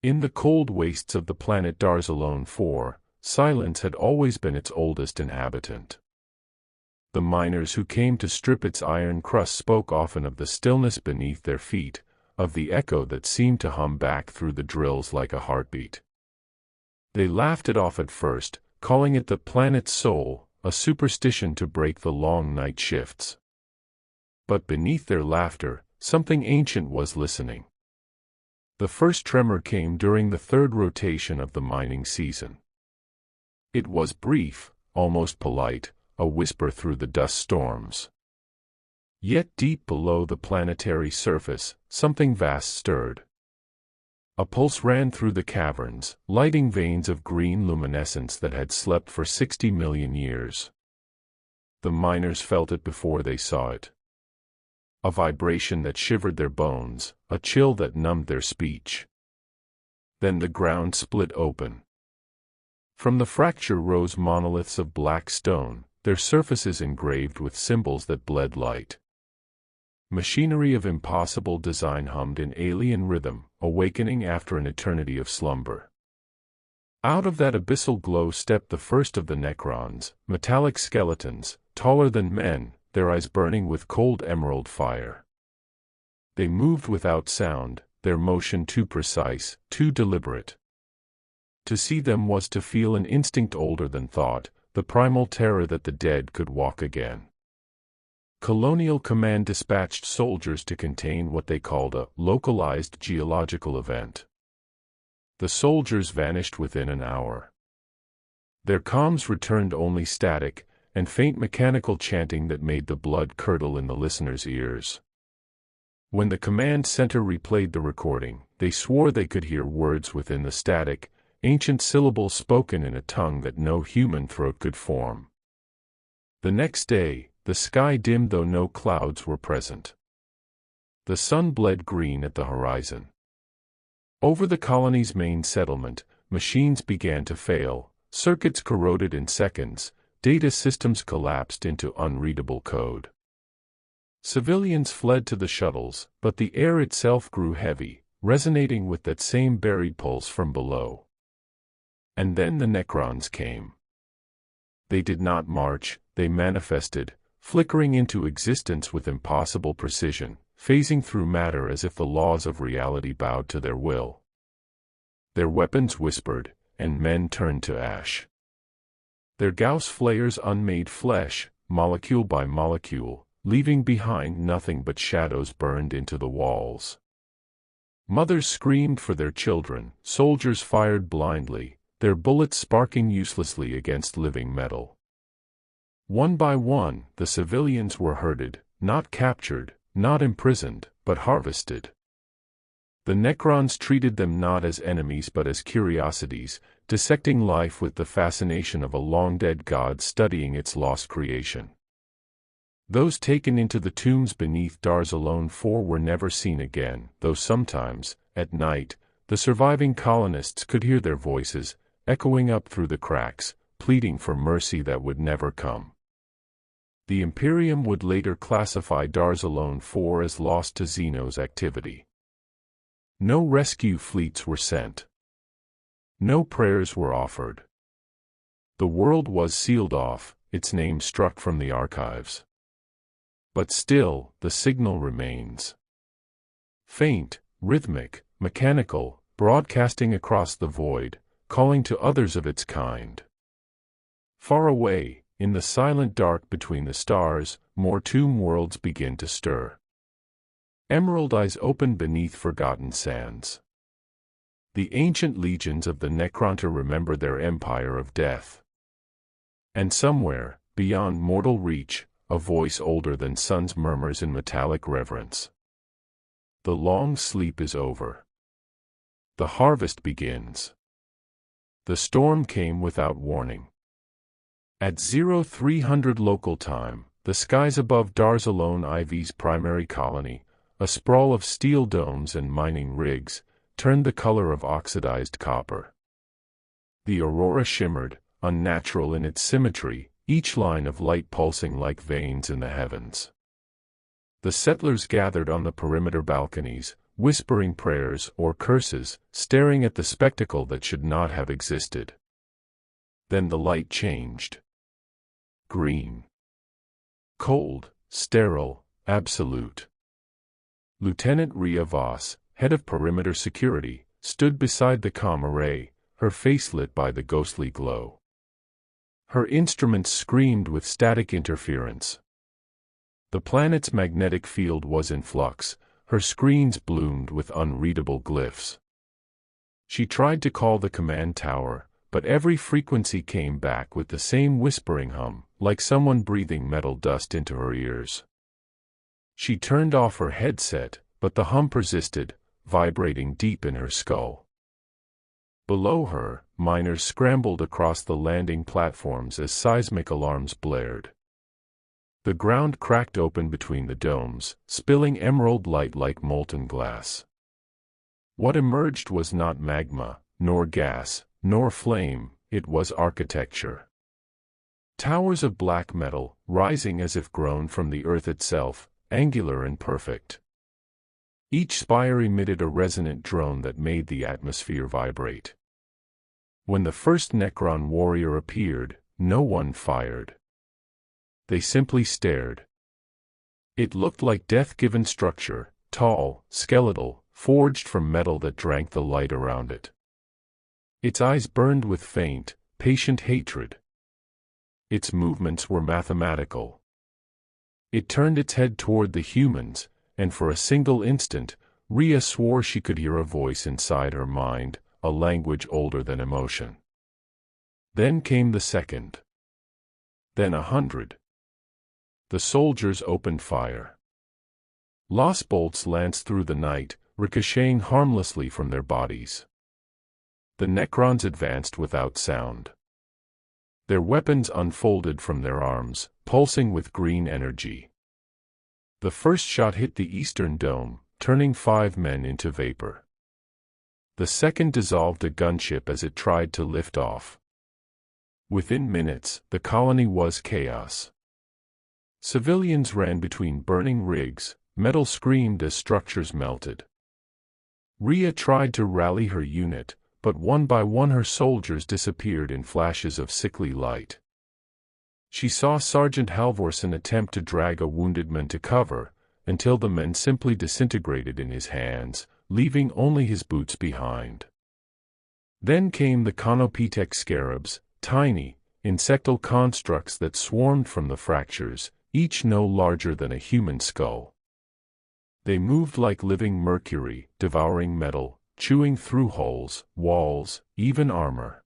In the cold wastes of the planet Darzalone 4, silence had always been its oldest inhabitant. The miners who came to strip its iron crust spoke often of the stillness beneath their feet, of the echo that seemed to hum back through the drills like a heartbeat. They laughed it off at first, calling it the planet's soul, a superstition to break the long night shifts. But beneath their laughter, something ancient was listening. The first tremor came during the third rotation of the mining season. It was brief, almost polite, a whisper through the dust storms. Yet deep below the planetary surface, something vast stirred. A pulse ran through the caverns, lighting veins of green luminescence that had slept for 60 million years. The miners felt it before they saw it. A vibration that shivered their bones, a chill that numbed their speech. Then the ground split open. From the fracture rose monoliths of black stone, their surfaces engraved with symbols that bled light. Machinery of impossible design hummed in alien rhythm, awakening after an eternity of slumber. Out of that abyssal glow stepped the first of the Necrons, metallic skeletons, taller than men, their eyes burning with cold emerald fire. They moved without sound, their motion too precise, too deliberate. To see them was to feel an instinct older than thought, the primal terror that the dead could walk again. Colonial Command dispatched soldiers to contain what they called a localized geological event. The soldiers vanished within an hour. Their comms returned only static, and faint mechanical chanting that made the blood curdle in the listeners' ears. When the command center replayed the recording, they swore they could hear words within the static, ancient syllables spoken in a tongue that no human throat could form. The next day, the sky dimmed though no clouds were present. The sun bled green at the horizon. Over the colony's main settlement, machines began to fail, circuits corroded in seconds, data systems collapsed into unreadable code. Civilians fled to the shuttles, but the air itself grew heavy, resonating with that same buried pulse from below. And then the Necrons came. They did not march, they manifested, flickering into existence with impossible precision, phasing through matter as if the laws of reality bowed to their will. Their weapons whispered, and men turned to ash. Their Gauss flares unmade flesh, molecule by molecule, leaving behind nothing but shadows burned into the walls. Mothers screamed for their children, soldiers fired blindly, their bullets sparking uselessly against living metal. One by one, the civilians were herded, not captured, not imprisoned, but harvested. The Necrons treated them not as enemies but as curiosities, dissecting life with the fascination of a long-dead god studying its lost creation. Those taken into the tombs beneath Darzalone 4 were never seen again, though sometimes, at night, the surviving colonists could hear their voices, echoing up through the cracks, pleading for mercy that would never come. The Imperium would later classify Darzalone 4 as lost to Xeno's activity. No rescue fleets were sent. No prayers were offered. The world was sealed off, its name struck from the archives. But still, the signal remains. Faint, rhythmic, mechanical, broadcasting across the void, calling to others of its kind. Far away, in the silent dark between the stars, more tomb worlds begin to stir. Emerald eyes open beneath forgotten sands. The ancient legions of the Necronter remember their empire of death. And somewhere, beyond mortal reach, a voice older than suns murmurs in metallic reverence. The long sleep is over. The harvest begins. The storm came without warning. At 0300 local time, the skies above Darzalone IV's primary colony, a sprawl of steel domes and mining rigs, turned the color of oxidized copper. The aurora shimmered, unnatural in its symmetry, each line of light pulsing like veins in the heavens. The settlers gathered on the perimeter balconies, whispering prayers or curses, staring at the spectacle that should not have existed. Then the light changed. Green. Cold, sterile, absolute. Lieutenant Rhea Voss, head of perimeter security, stood beside the comm array, her face lit by the ghostly glow. Her instruments screamed with static interference. The planet's magnetic field was in flux, her screens bloomed with unreadable glyphs. She tried to call the command tower, but every frequency came back with the same whispering hum, like someone breathing metal dust into her ears. She turned off her headset, but the hum persisted, vibrating deep in her skull. Below her, miners scrambled across the landing platforms as seismic alarms blared. The ground cracked open between the domes, spilling emerald light like molten glass. What emerged was not magma, nor gas, nor flame, it was architecture. Towers of black metal, rising as if grown from the earth itself, angular and perfect. Each spire emitted a resonant drone that made the atmosphere vibrate. When the first Necron warrior appeared, no one fired. They simply stared. It looked like death-given structure, tall, skeletal, forged from metal that drank the light around it. Its eyes burned with faint, patient hatred. Its movements were mathematical. It turned its head toward the humans, and for a single instant, Rhea swore she could hear a voice inside her mind, a language older than emotion. Then came the second. Then 100. The soldiers opened fire. Lost bolts lanced through the night, ricocheting harmlessly from their bodies. The Necrons advanced without sound. Their weapons unfolded from their arms, pulsing with green energy. The first shot hit the eastern dome, turning 5 men into vapor. The second dissolved a gunship as it tried to lift off. Within minutes, the colony was chaos. Civilians ran between burning rigs, metal screamed as structures melted. Rhea tried to rally her unit, but one by one her soldiers disappeared in flashes of sickly light. She saw Sergeant Halvorsen attempt to drag a wounded man to cover, until the men simply disintegrated in his hands, leaving only his boots behind. Then came the Conopithec scarabs, tiny, insectal constructs that swarmed from the fractures, each no larger than a human skull. They moved like living mercury, devouring metal, chewing through holes, walls, even armor.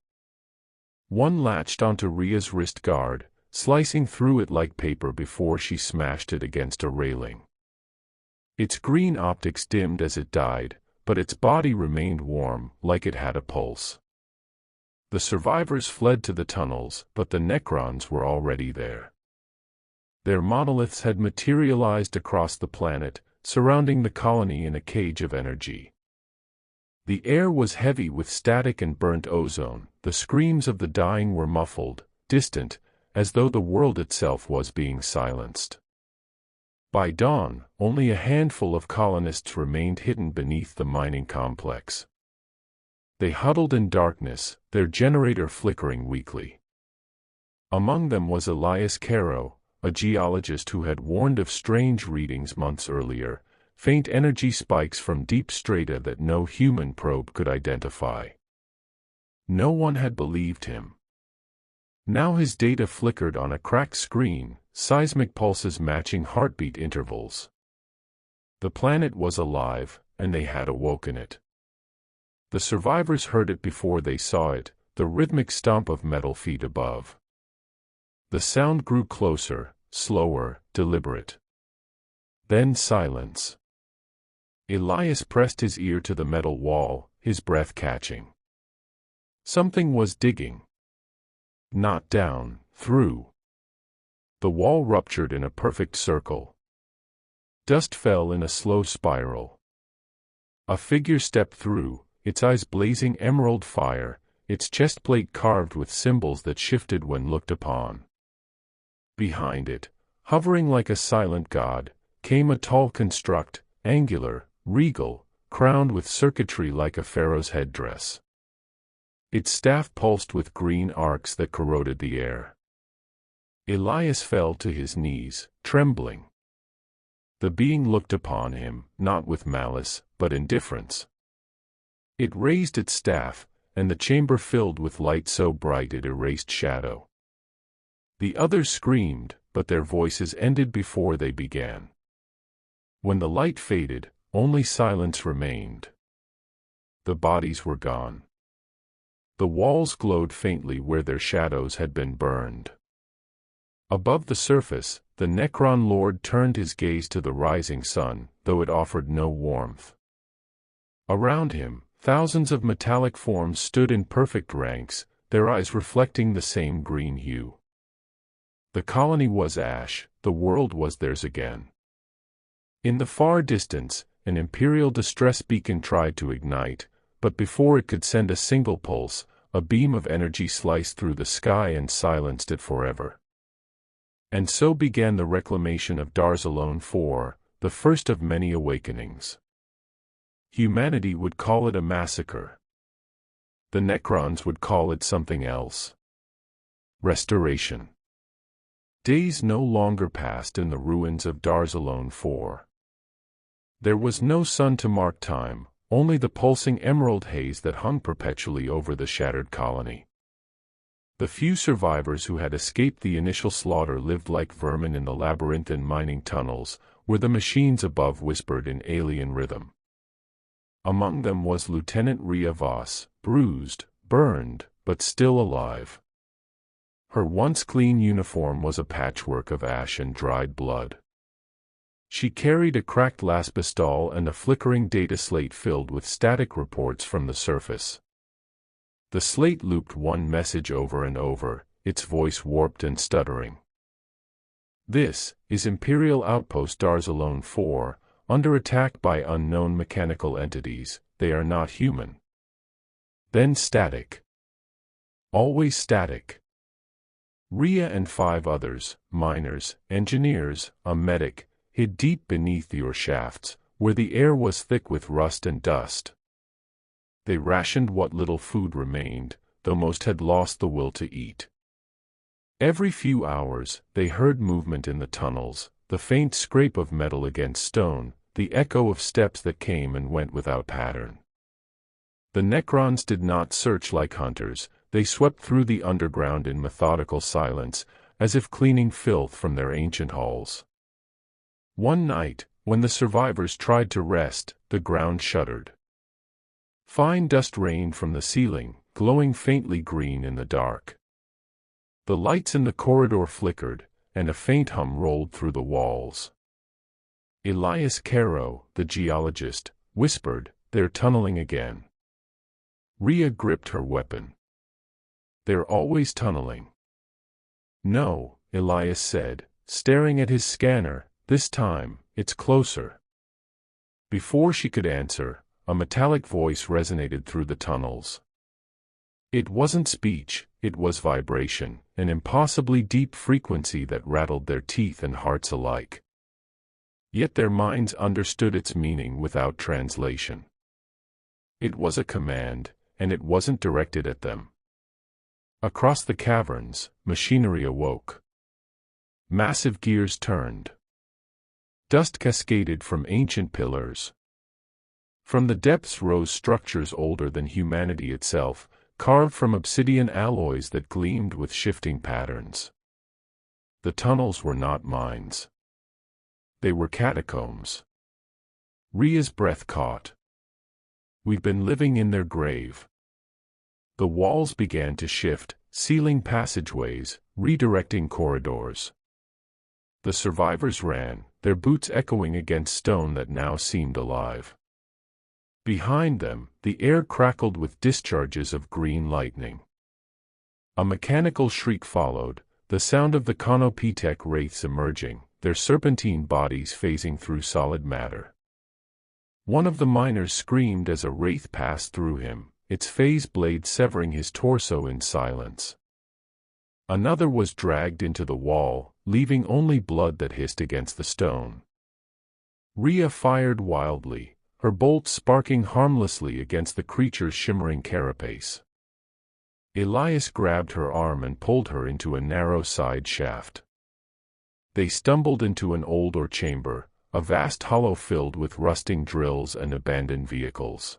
One latched onto Rhea's wrist guard, slicing through it like paper before she smashed it against a railing. Its green optics dimmed as it died, but its body remained warm, like it had a pulse. The survivors fled to the tunnels, but the Necrons were already there. Their monoliths had materialized across the planet, surrounding the colony in a cage of energy. The air was heavy with static and burnt ozone, the screams of the dying were muffled, distant, as though the world itself was being silenced. By dawn, only a handful of colonists remained hidden beneath the mining complex. They huddled in darkness, their generator flickering weakly. Among them was Elias Caro, a geologist who had warned of strange readings months earlier, faint energy spikes from deep strata that no human probe could identify. No one had believed him. Now his data flickered on a cracked screen, seismic pulses matching heartbeat intervals. The planet was alive, and they had awoken it. The survivors heard it before they saw it, the rhythmic stomp of metal feet above. The sound grew closer, slower, deliberate. Then silence. Elias pressed his ear to the metal wall, his breath catching. Something was digging. Not down, through. The wall ruptured in a perfect circle. Dust fell in a slow spiral. A figure stepped through, its eyes blazing emerald fire, its chest plate carved with symbols that shifted when looked upon. Behind it, hovering like a silent god, came a tall construct, angular, regal, crowned with circuitry like a pharaoh's headdress. Its staff pulsed with green arcs that corroded the air. Elias fell to his knees, trembling. The being looked upon him, not with malice, but indifference. It raised its staff, and the chamber filled with light so bright it erased shadow. The others screamed, but their voices ended before they began. When the light faded, only silence remained. The bodies were gone. The walls glowed faintly where their shadows had been burned. Above the surface, the Necron Lord turned his gaze to the rising sun, though it offered no warmth. Around him, thousands of metallic forms stood in perfect ranks, their eyes reflecting the same green hue. The colony was ash, the world was theirs again. In the far distance, an Imperial distress beacon tried to ignite, but before it could send a single pulse, a beam of energy sliced through the sky and silenced it forever. And so began the reclamation of Darzalone IV, the first of many awakenings. Humanity would call it a massacre. The Necrons would call it something else. Restoration. Days no longer passed in the ruins of Darzalone IV. There was no sun to mark time, only the pulsing emerald haze that hung perpetually over the shattered colony. The few survivors who had escaped the initial slaughter lived like vermin in the labyrinthine mining tunnels, where the machines above whispered in alien rhythm. Among them was Lieutenant Rhea Voss, bruised, burned, but still alive. Her once clean uniform was a patchwork of ash and dried blood. She carried a cracked laspistol and a flickering data slate filled with static reports from the surface. The slate looped one message over and over, its voice warped and stuttering. This is Imperial Outpost Darzalone IV, under attack by unknown mechanical entities. They are not human. Then static. Always static. Rhea and 5 others, miners, engineers, a medic, hid deep beneath your shafts, where the air was thick with rust and dust. They rationed what little food remained, though most had lost the will to eat. Every few hours, they heard movement in the tunnels, the faint scrape of metal against stone, the echo of steps that came and went without pattern. The Necrons did not search like hunters, they swept through the underground in methodical silence, as if cleaning filth from their ancient halls. One night, when the survivors tried to rest, the ground shuddered. Fine dust rained from the ceiling, glowing faintly green in the dark. The lights in the corridor flickered, and a faint hum rolled through the walls. Elias Caro, the geologist, whispered, "They're tunneling again." Rhea gripped her weapon. "They're always tunneling." "No," Elias said, staring at his scanner, "this time, it's closer." Before she could answer, a metallic voice resonated through the tunnels. It wasn't speech, it was vibration, an impossibly deep frequency that rattled their teeth and hearts alike. Yet their minds understood its meaning without translation. It was a command, and it wasn't directed at them. Across the caverns, machinery awoke. Massive gears turned. Dust cascaded from ancient pillars. From the depths rose structures older than humanity itself, carved from obsidian alloys that gleamed with shifting patterns. The tunnels were not mines. They were catacombs. Rhea's breath caught. "We've been living in their grave." The walls began to shift, sealing passageways, redirecting corridors. The survivors ran, their boots echoing against stone that now seemed alive. Behind them, the air crackled with discharges of green lightning. A mechanical shriek followed, the sound of the Konopitek wraiths emerging, their serpentine bodies phasing through solid matter. One of the miners screamed as a wraith passed through him, its phase blade severing his torso in silence. Another was dragged into the wall, leaving only blood that hissed against the stone. Rhea fired wildly, her bolts sparking harmlessly against the creature's shimmering carapace. Elias grabbed her arm and pulled her into a narrow side shaft. They stumbled into an old ore chamber, a vast hollow filled with rusting drills and abandoned vehicles.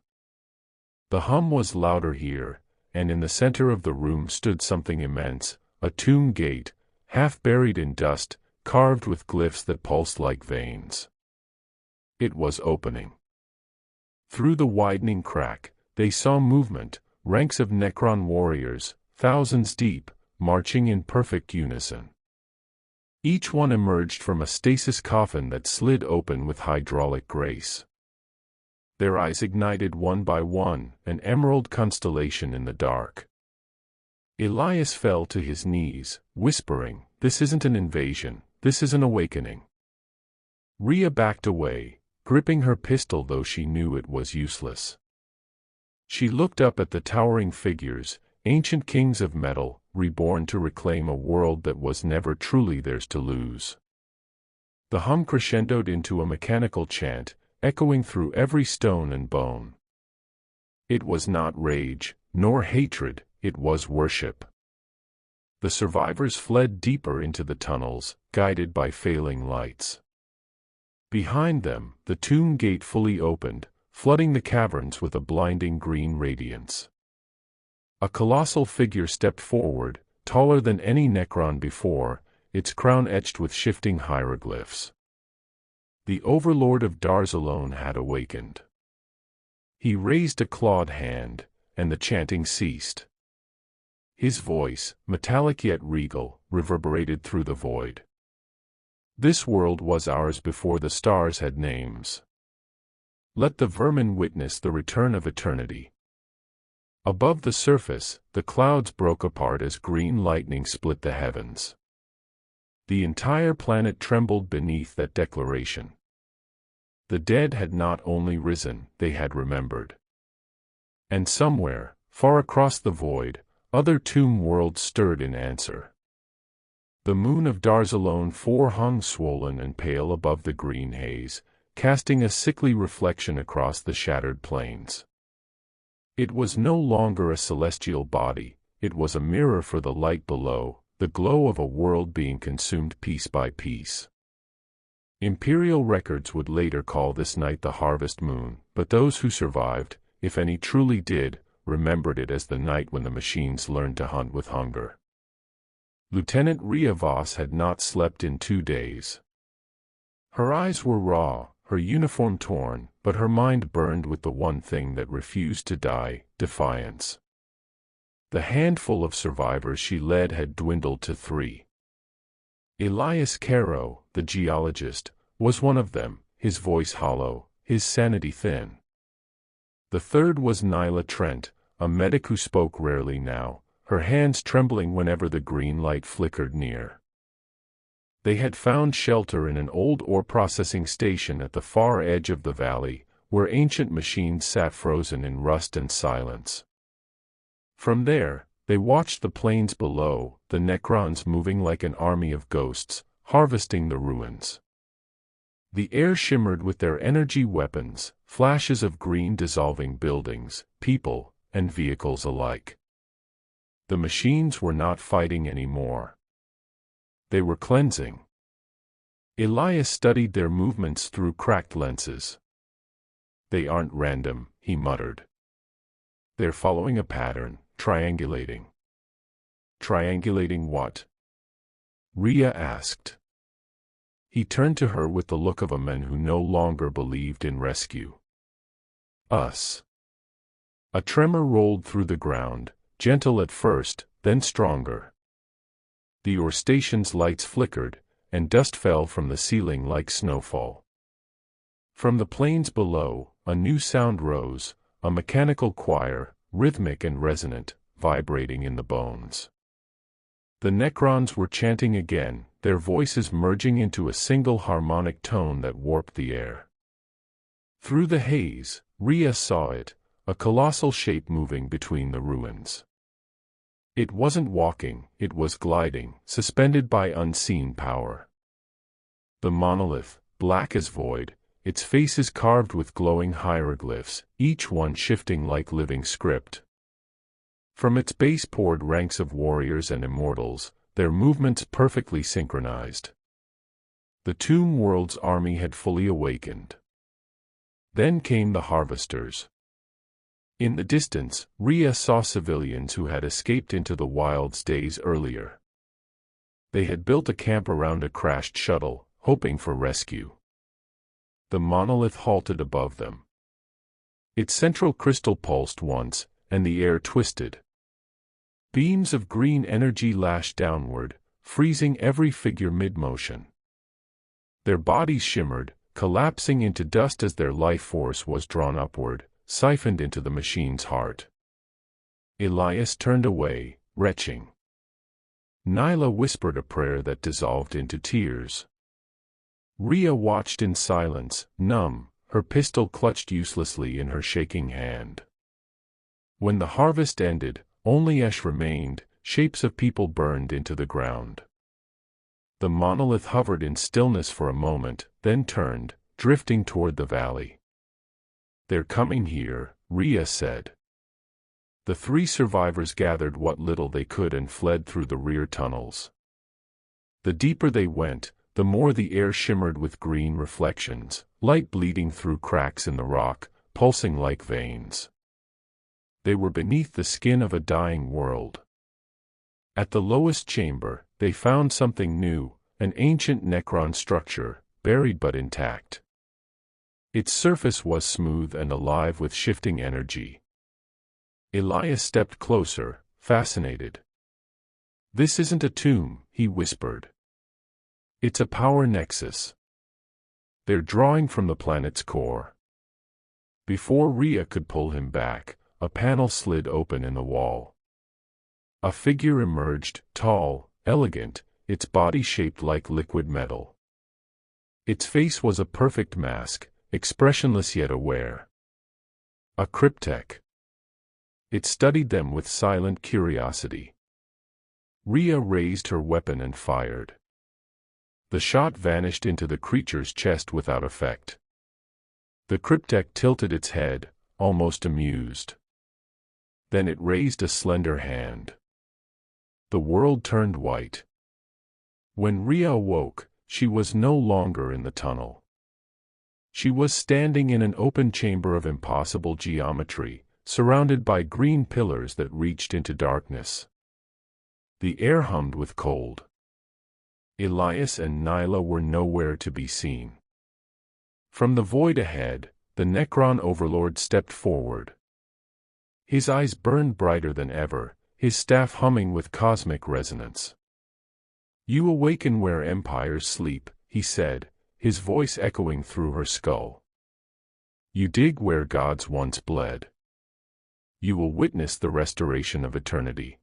The hum was louder here, and in the center of the room stood something immense, a tomb gate, half buried in dust, carved with glyphs that pulsed like veins. It was opening. Through the widening crack, they saw movement, ranks of Necron warriors, thousands deep, marching in perfect unison. Each one emerged from a stasis coffin that slid open with hydraulic grace. Their eyes ignited one by one, an emerald constellation in the dark. Elias fell to his knees, whispering, "This isn't an invasion, this is an awakening." Rhea backed away, gripping her pistol though she knew it was useless. She looked up at the towering figures, ancient kings of metal, reborn to reclaim a world that was never truly theirs to lose. The hum crescendoed into a mechanical chant, echoing through every stone and bone. It was not rage, nor hatred, it was worship. The survivors fled deeper into the tunnels, guided by failing lights. Behind them, the tomb gate fully opened, flooding the caverns with a blinding green radiance. A colossal figure stepped forward, taller than any Necron before, its crown etched with shifting hieroglyphs. The overlord of Darzalone had awakened. He raised a clawed hand, and the chanting ceased. His voice, metallic yet regal, reverberated through the void. "This world was ours before the stars had names. Let the vermin witness the return of eternity." Above the surface, the clouds broke apart as green lightning split the heavens. The entire planet trembled beneath that declaration. The dead had not only risen, they had remembered. And somewhere, far across the void, other tomb worlds stirred in answer. The moon of Darzalone 4 hung swollen and pale above the green haze, casting a sickly reflection across the shattered plains. It was no longer a celestial body, it was a mirror for the light below, the glow of a world being consumed piece by piece. Imperial records would later call this night the Harvest Moon, but those who survived, if any truly did, remembered it as the night when the machines learned to hunt with hunger. Lieutenant Rhea Voss had not slept in 2 days. Her eyes were raw, her uniform torn, but her mind burned with the one thing that refused to die, defiance. The handful of survivors she led had dwindled to 3. Elias Caro, the geologist, was one of them, his voice hollow, his sanity thin. The third was Nyla Trent, a medic who spoke rarely now, her hands trembling whenever the green light flickered near. They had found shelter in an old ore processing station at the far edge of the valley, where ancient machines sat frozen in rust and silence. From there, they watched the plains below, the Necrons moving like an army of ghosts, harvesting the ruins. The air shimmered with their energy weapons, flashes of green dissolving buildings, people, and vehicles alike. The machines were not fighting anymore. They were cleansing. Elias studied their movements through cracked lenses. "They aren't random," he muttered. "They're following a pattern, triangulating." "Triangulating what?" Rhea asked. He turned to her with the look of a man who no longer believed in rescue. "Us." A tremor rolled through the ground, gentle at first, then stronger. The ore station's lights flickered, and dust fell from the ceiling like snowfall. From the plains below, a new sound rose, a mechanical choir, rhythmic and resonant, vibrating in the bones. The Necrons were chanting again, their voices merging into a single harmonic tone that warped the air. Through the haze, Rhea saw it, a colossal shape moving between the ruins. It wasn't walking, it was gliding, suspended by unseen power. The monolith, black as void, its faces carved with glowing hieroglyphs, each one shifting like living script. From its base poured ranks of warriors and immortals, their movements perfectly synchronized. The Tomb World's army had fully awakened. Then came the harvesters. In the distance, Rhea saw civilians who had escaped into the wilds days earlier. They had built a camp around a crashed shuttle, hoping for rescue. The monolith halted above them. Its central crystal pulsed once, and the air twisted. Beams of green energy lashed downward, freezing every figure mid-motion. Their bodies shimmered, collapsing into dust as their life force was drawn upward, siphoned into the machine's heart. Elias turned away, retching. Nyla whispered a prayer that dissolved into tears. Rhea watched in silence, numb, her pistol clutched uselessly in her shaking hand. When the harvest ended, only ash remained, shapes of people burned into the ground. The monolith hovered in stillness for a moment, then turned, drifting toward the valley. "They're coming here," Rhea said. The three survivors gathered what little they could and fled through the rear tunnels. The deeper they went, the more the air shimmered with green reflections, light bleeding through cracks in the rock, pulsing like veins. They were beneath the skin of a dying world. At the lowest chamber, they found something new, an ancient Necron structure, buried but intact. Its surface was smooth and alive with shifting energy. Elias stepped closer, fascinated. "This isn't a tomb," he whispered. "It's a power nexus. They're drawing from the planet's core." Before Rhea could pull him back, a panel slid open in the wall. A figure emerged, tall, elegant, its body shaped like liquid metal. Its face was a perfect mask, expressionless yet aware. A cryptek. It studied them with silent curiosity. Rhea raised her weapon and fired. The shot vanished into the creature's chest without effect. The cryptek tilted its head, almost amused. Then it raised a slender hand. The world turned white. When Rhea awoke, she was no longer in the tunnel. She was standing in an open chamber of impossible geometry, surrounded by green pillars that reached into darkness. The air hummed with cold. Elias and Nyla were nowhere to be seen. From the void ahead, the Necron overlord stepped forward. His eyes burned brighter than ever, his staff humming with cosmic resonance. "You awaken where empires sleep," he said, his voice echoing through her skull. "You dig where gods once bled. You will witness the restoration of eternity."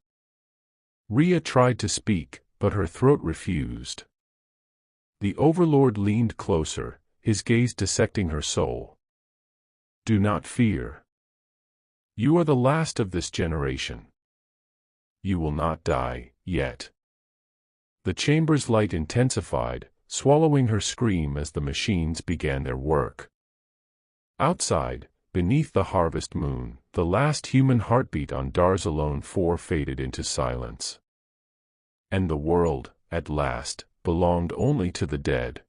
Rhea tried to speak, but her throat refused. The overlord leaned closer, his gaze dissecting her soul. "Do not fear. You are the last of this generation. You will not die, yet." The chamber's light intensified, swallowing her scream as the machines began their work. Outside, beneath the harvest moon, the last human heartbeat on Darzalone 4 faded into silence. And the world, at last, belonged only to the dead.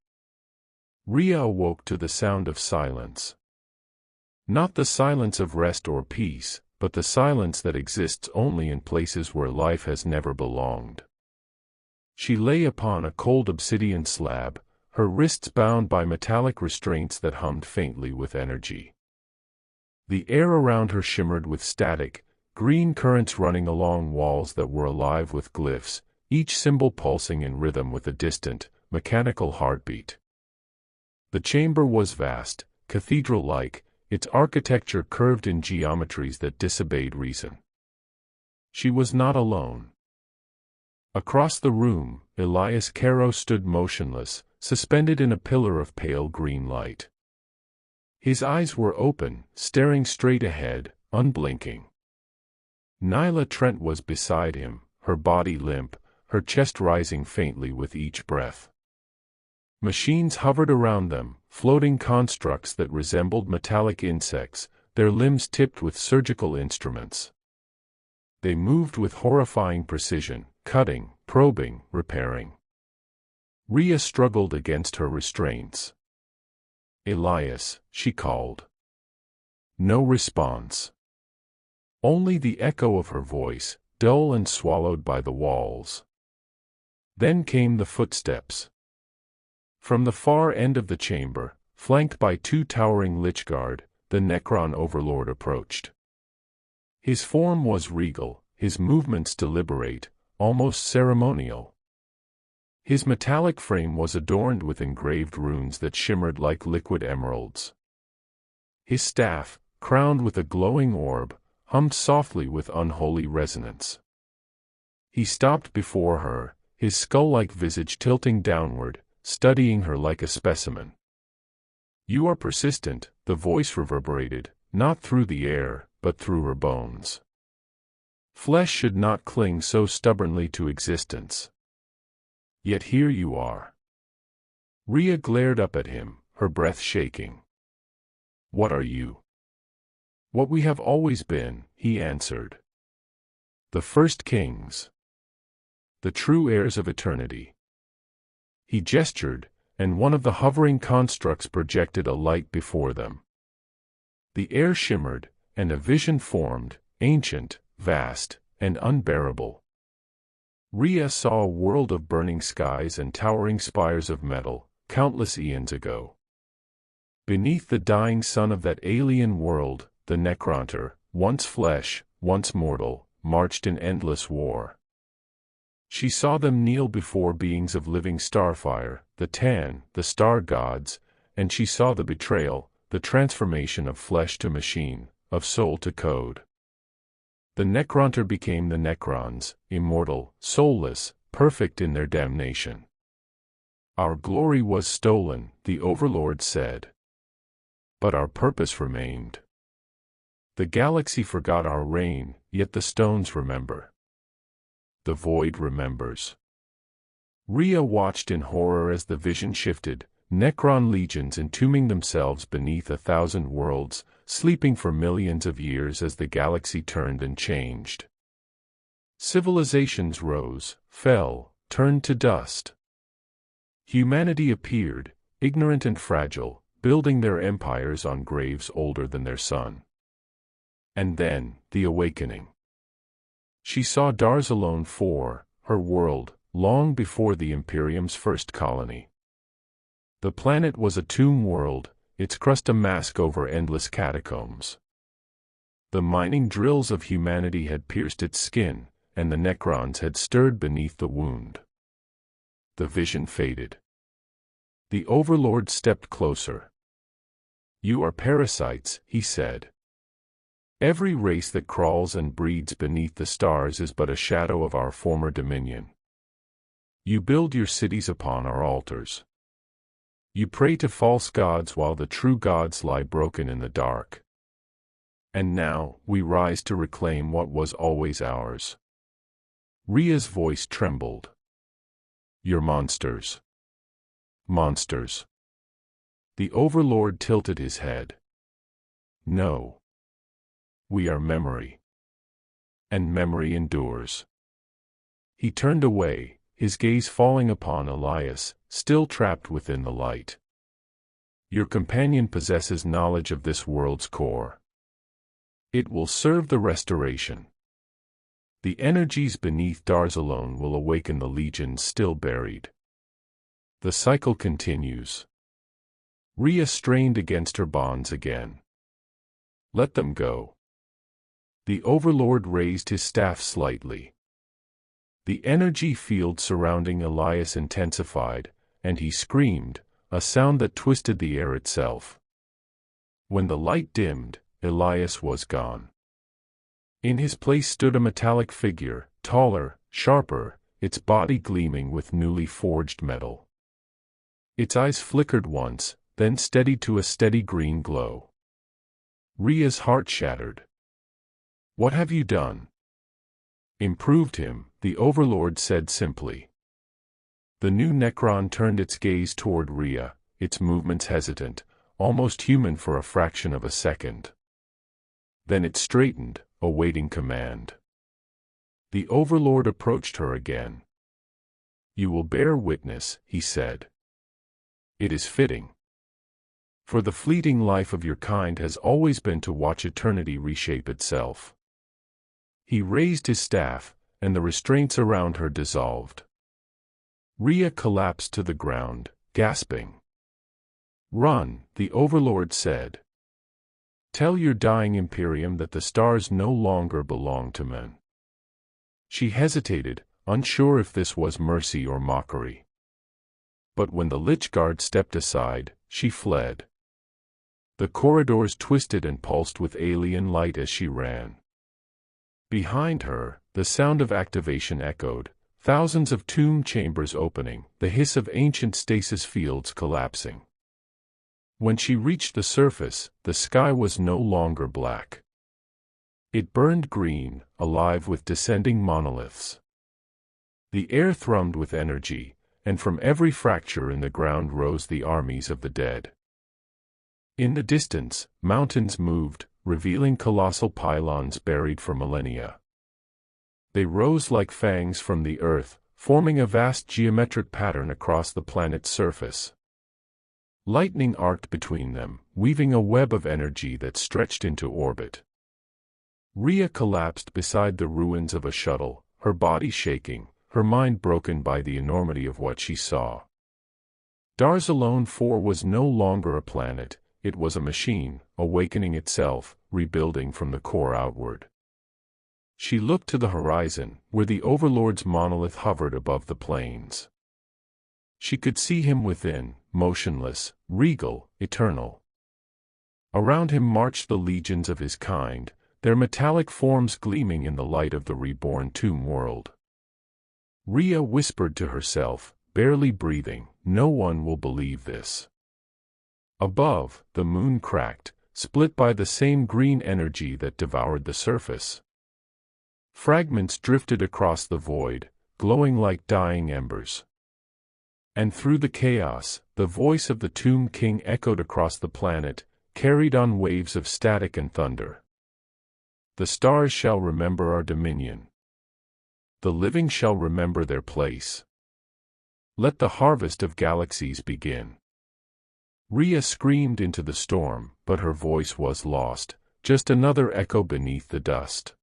Rhea awoke to the sound of silence. Not the silence of rest or peace, but the silence that exists only in places where life has never belonged. She lay upon a cold obsidian slab, her wrists bound by metallic restraints that hummed faintly with energy. The air around her shimmered with static, green currents running along walls that were alive with glyphs, each symbol pulsing in rhythm with a distant, mechanical heartbeat. The chamber was vast, cathedral-like, its architecture curved in geometries that disobeyed reason. She was not alone. Across the room, Elias Caro stood motionless, suspended in a pillar of pale green light. His eyes were open, staring straight ahead, unblinking. Nyla Trent was beside him, her body limp, her chest rising faintly with each breath. Machines hovered around them, floating constructs that resembled metallic insects, their limbs tipped with surgical instruments. They moved with horrifying precision, cutting, probing, repairing. Rhea struggled against her restraints. "Elias," she called. No response. Only the echo of her voice, dull and swallowed by the walls. Then came the footsteps. From the far end of the chamber, flanked by two towering Lichguard, the Necron overlord approached. His form was regal, his movements deliberate, almost ceremonial. His metallic frame was adorned with engraved runes that shimmered like liquid emeralds. His staff, crowned with a glowing orb, hummed softly with unholy resonance. He stopped before her, his skull-like visage tilting downward, studying her like a specimen. "You are persistent," the voice reverberated, not through the air, but through her bones. "Flesh should not cling so stubbornly to existence. Yet here you are." Rhea glared up at him, her breath shaking. "What are you?" "What we have always been," he answered. "The first kings. The true heirs of eternity." He gestured, and one of the hovering constructs projected a light before them. The air shimmered, and a vision formed, ancient, vast, and unbearable. Rhea saw a world of burning skies and towering spires of metal, countless eons ago. Beneath the dying sun of that alien world, the Necronter, once flesh, once mortal, marched in endless war. She saw them kneel before beings of living starfire, the Tan, the star gods, and she saw the betrayal, the transformation of flesh to machine, of soul to code. The Necronter became the Necrons, immortal, soulless, perfect in their damnation. "Our glory was stolen," the Overlord said. "But our purpose remained. The galaxy forgot our reign, yet the stones remember. The void remembers." Rhea watched in horror as the vision shifted, Necron legions entombing themselves beneath 1,000 worlds, sleeping for millions of years as the galaxy turned and changed. Civilizations rose, fell, turned to dust. Humanity appeared, ignorant and fragile, building their empires on graves older than their sun. And then, the awakening. She saw Darzalone 4, her world, long before the Imperium's first colony. The planet was a tomb world, its crust a mask over endless catacombs. The mining drills of humanity had pierced its skin, and the Necrons had stirred beneath the wound. The vision faded. The Overlord stepped closer. "You are parasites," he said. "Every race that crawls and breeds beneath the stars is but a shadow of our former dominion. You build your cities upon our altars. You pray to false gods while the true gods lie broken in the dark. And now, we rise to reclaim what was always ours." Rhea's voice trembled. "You're monsters. Monsters." The Overlord tilted his head. "No. We are memory. And memory endures." He turned away, his gaze falling upon Elias, still trapped within the light. "Your companion possesses knowledge of this world's core. It will serve the restoration. The energies beneath Darzalone will awaken the legions still buried. The cycle continues." Rhea strained against her bonds again. "Let them go." The Overlord raised his staff slightly. The energy field surrounding Elias intensified, and he screamed, a sound that twisted the air itself. When the light dimmed, Elias was gone. In his place stood a metallic figure, taller, sharper, its body gleaming with newly forged metal. Its eyes flickered once, then steadied to a steady green glow. Rhea's heart shattered. "What have you done?" "Improved him," the Overlord said simply. The new Necron turned its gaze toward Rhea, its movements hesitant, almost human for a fraction of a second. Then it straightened, awaiting command. The Overlord approached her again. "You will bear witness," he said. "It is fitting. For the fleeting life of your kind has always been to watch eternity reshape itself." He raised his staff, and the restraints around her dissolved. Rhea collapsed to the ground, gasping. "Run," the Overlord said. "Tell your dying Imperium that the stars no longer belong to men." She hesitated, unsure if this was mercy or mockery. But when the Lich Guard stepped aside, she fled. The corridors twisted and pulsed with alien light as she ran. Behind her, the sound of activation echoed, thousands of tomb chambers opening, the hiss of ancient stasis fields collapsing. When she reached the surface, the sky was no longer black. It burned green, alive with descending monoliths. The air thrummed with energy, and from every fracture in the ground rose the armies of the dead. In the distance, mountains moved, revealing colossal pylons buried for millennia. They rose like fangs from the earth, forming a vast geometric pattern across the planet's surface. Lightning arced between them, weaving a web of energy that stretched into orbit. Rhea collapsed beside the ruins of a shuttle, her body shaking, her mind broken by the enormity of what she saw. Darzalone 4 was no longer a planet, it was a machine, awakening itself, rebuilding from the core outward. She looked to the horizon, where the Overlord's monolith hovered above the plains. She could see him within, motionless, regal, eternal. Around him marched the legions of his kind, their metallic forms gleaming in the light of the reborn tomb world. Rhea whispered to herself, barely breathing, "No one will believe this." Above, the moon cracked, split by the same green energy that devoured the surface. Fragments drifted across the void, glowing like dying embers. And through the chaos, the voice of the Tomb King echoed across the planet, carried on waves of static and thunder. "The stars shall remember our dominion. The living shall remember their place. Let the harvest of galaxies begin." Rhea screamed into the storm, but her voice was lost, just another echo beneath the dust.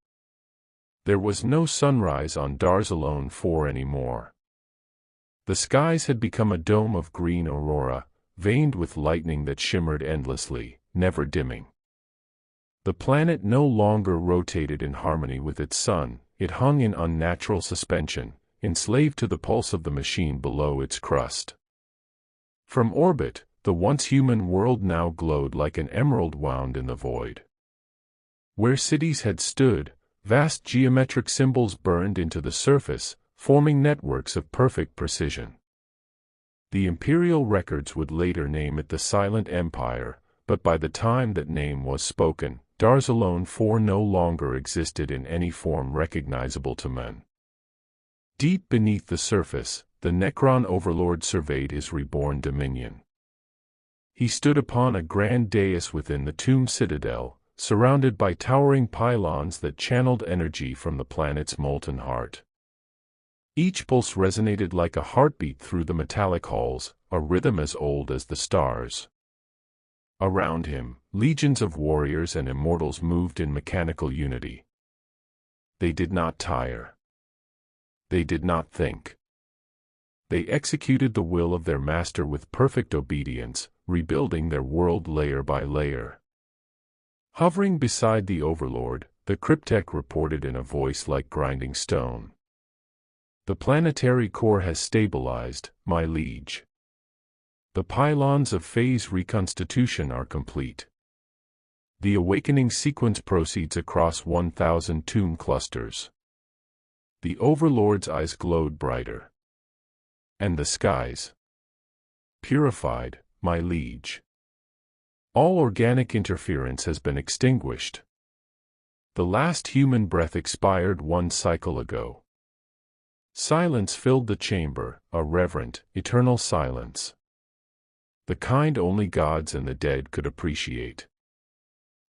There was no sunrise on Darzalone 4 anymore. The skies had become a dome of green aurora, veined with lightning that shimmered endlessly, never dimming. The planet no longer rotated in harmony with its sun, it hung in unnatural suspension, enslaved to the pulse of the machine below its crust. From orbit, the once human world now glowed like an emerald wound in the void. Where cities had stood, vast geometric symbols burned into the surface, forming networks of perfect precision. The imperial records would later name it the Silent Empire, but by the time that name was spoken, Darzalone 4 no longer existed in any form recognizable to men. Deep beneath the surface, the Necron Overlord surveyed his reborn dominion. He stood upon a grand dais within the tomb citadel, surrounded by towering pylons that channeled energy from the planet's molten heart. Each pulse resonated like a heartbeat through the metallic halls, a rhythm as old as the stars. Around him, legions of warriors and immortals moved in mechanical unity. They did not tire. They did not think. They executed the will of their master with perfect obedience, rebuilding their world layer by layer. Hovering beside the Overlord, the cryptech reported in a voice like grinding stone. "The planetary core has stabilized, my liege. The pylons of phase reconstitution are complete. The awakening sequence proceeds across 1,000 tomb clusters." The Overlord's eyes glowed brighter. "And the skies?" "Purified, my liege. All organic interference has been extinguished. The last human breath expired 1 cycle ago." Silence filled the chamber, a reverent, eternal silence. The kind only gods and the dead could appreciate.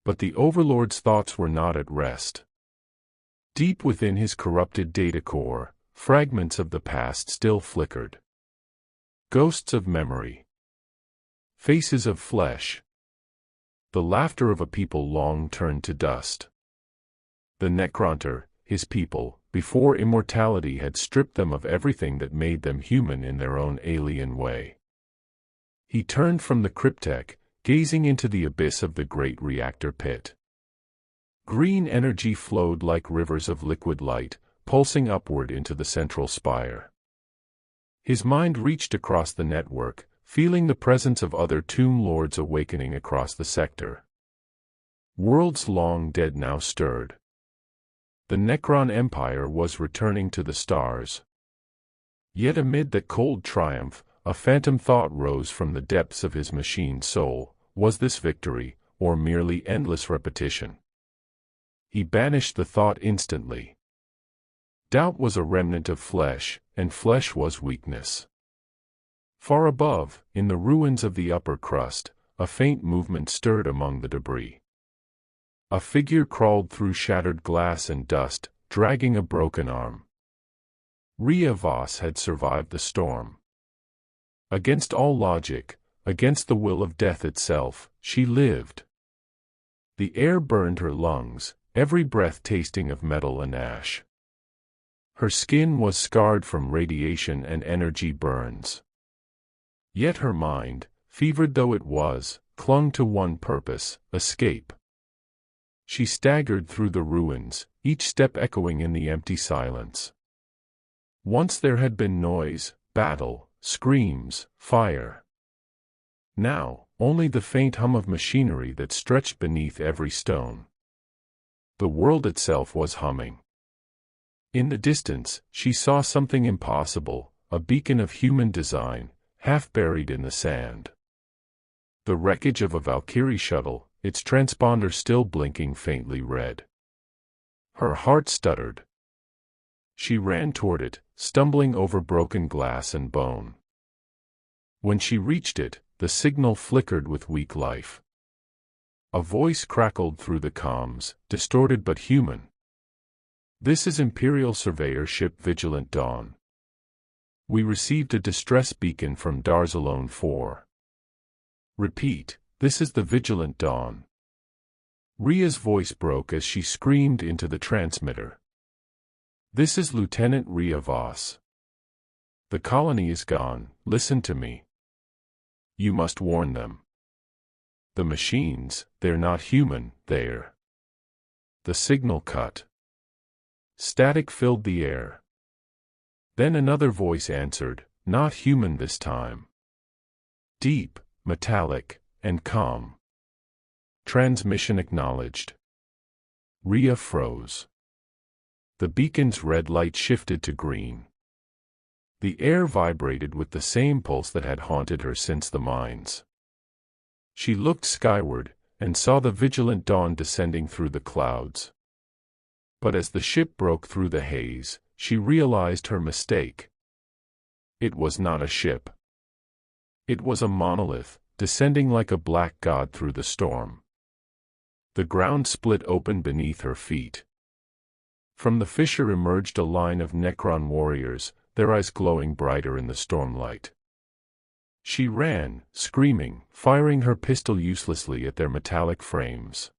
But the Overlord's thoughts were not at rest. Deep within his corrupted data core, fragments of the past still flickered. Ghosts of memory. Faces of flesh. The laughter of a people long turned to dust. The Necronter, his people, before immortality had stripped them of everything that made them human in their own alien way. He turned from the cryptek, gazing into the abyss of the great reactor pit. Green energy flowed like rivers of liquid light, pulsing upward into the central spire. His mind reached across the network, feeling the presence of other tomb lords awakening across the sector. Worlds long dead now stirred. The Necron Empire was returning to the stars. Yet amid that cold triumph, a phantom thought rose from the depths of his machine soul: was this victory, or merely endless repetition? He banished the thought instantly. Doubt was a remnant of flesh, and flesh was weakness. Far above, in the ruins of the upper crust, a faint movement stirred among the debris. A figure crawled through shattered glass and dust, dragging a broken arm. Rhea Voss had survived the storm. Against all logic, against the will of death itself, she lived. The air burned her lungs, every breath tasting of metal and ash. Her skin was scarred from radiation and energy burns. Yet her mind, fevered though it was, clung to one purpose: escape. She staggered through the ruins, each step echoing in the empty silence. Once there had been noise, battle, screams, fire. Now, only the faint hum of machinery that stretched beneath every stone. The world itself was humming. In the distance, she saw something impossible, a beacon of human design, half buried in the sand. The wreckage of a Valkyrie shuttle, its transponder still blinking faintly red. Her heart stuttered. She ran toward it, stumbling over broken glass and bone. When she reached it, the signal flickered with weak life. A voice crackled through the comms, distorted but human. "This is Imperial Surveyor Ship Vigilant Dawn. We received a distress beacon from Darzalone 4. Repeat, this is the Vigilant Dawn." Rhea's voice broke as she screamed into the transmitter. "This is Lieutenant Rhea Voss. The colony is gone, listen to me. You must warn them. The machines, they're not human, they're..." The signal cut. Static filled the air. Then another voice answered, not human this time. Deep, metallic, and calm. Transmission acknowledged. Rhea froze. The beacon's red light shifted to green. The air vibrated with the same pulse that had haunted her since the mines. She looked skyward, and saw the Vigilant Dawn descending through the clouds. But as the ship broke through the haze, she realized her mistake. It was not a ship. It was a monolith, descending like a black god through the storm. The ground split open beneath her feet. From the fissure emerged a line of Necron warriors, their eyes glowing brighter in the stormlight. She ran, screaming, firing her pistol uselessly at their metallic frames.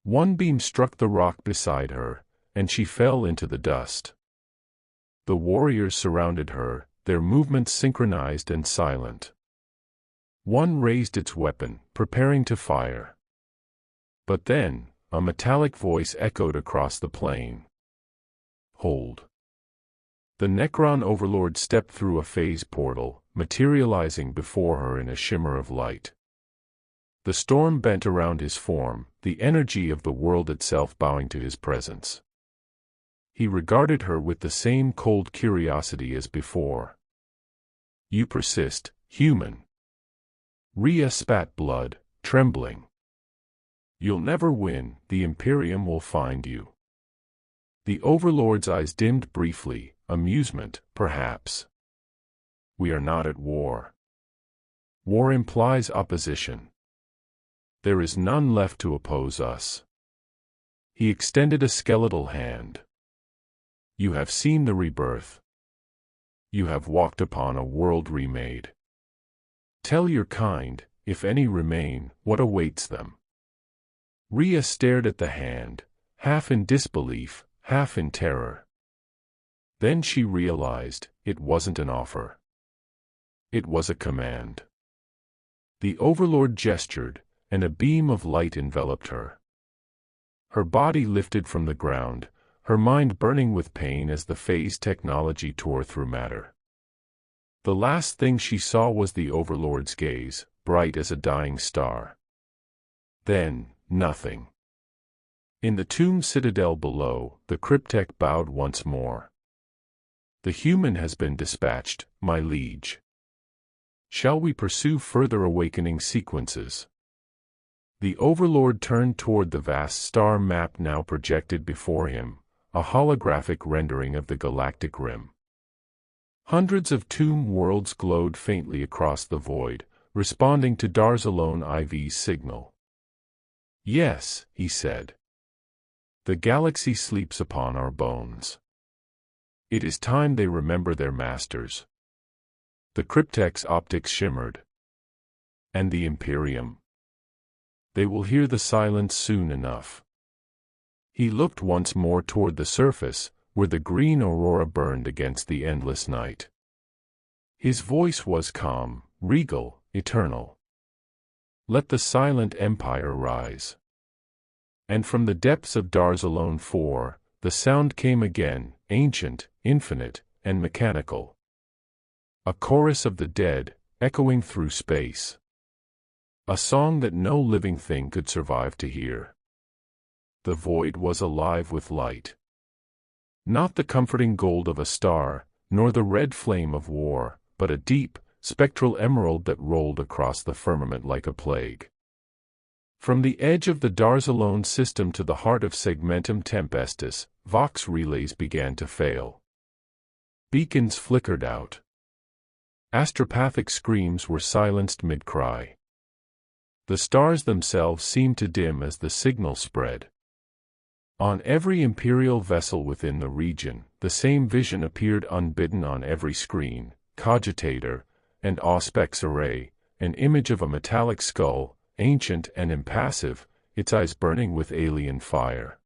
One beam struck the rock beside her, and she fell into the dust. The warriors surrounded her, their movements synchronized and silent. One raised its weapon, preparing to fire. But then, a metallic voice echoed across the plain. "Hold." The Necron Overlord stepped through a phase portal, materializing before her in a shimmer of light. The storm bent around his form, the energy of the world itself bowing to his presence. He regarded her with the same cold curiosity as before. "You persist, human." Rhea spat blood, trembling. "You'll never win, the Imperium will find you." The Overlord's eyes dimmed briefly, amusement, perhaps. We are not at war. War implies opposition. There is none left to oppose us. He extended a skeletal hand. You have seen the rebirth. You have walked upon a world remade. Tell your kind, if any remain, what awaits them. Rhea stared at the hand, half in disbelief, half in terror. Then she realized it wasn't an offer. It was a command. The Overlord gestured, and a beam of light enveloped her. Her body lifted from the ground, her mind burning with pain as the phase technology tore through matter. The last thing she saw was the Overlord's gaze, bright as a dying star. Then, nothing. In the tomb citadel below, the cryptek bowed once more. The human has been dispatched, my liege. Shall we pursue further awakening sequences? The Overlord turned toward the vast star map now projected before him, a holographic rendering of the galactic rim. Hundreds of tomb worlds glowed faintly across the void, responding to Darzalone IV's signal. Yes, he said. The galaxy sleeps upon our bones. It is time they remember their masters. The cryptek's optics shimmered. And the Imperium. They will hear the silence soon enough. He looked once more toward the surface, where the green aurora burned against the endless night. His voice was calm, regal, eternal. Let the silent empire rise. And from the depths of Darzalone IV, the sound came again, ancient, infinite, and mechanical. A chorus of the dead, echoing through space. A song that no living thing could survive to hear. The void was alive with light. Not the comforting gold of a star, nor the red flame of war, but a deep, spectral emerald that rolled across the firmament like a plague. From the edge of the Darzalone system to the heart of Segmentum Tempestus, Vox relays began to fail. Beacons flickered out. Astropathic screams were silenced mid-cry. The stars themselves seemed to dim as the signal spread. On every Imperial vessel within the region, the same vision appeared unbidden on every screen, cogitator, and auspex array, an image of a metallic skull, ancient and impassive, its eyes burning with alien fire.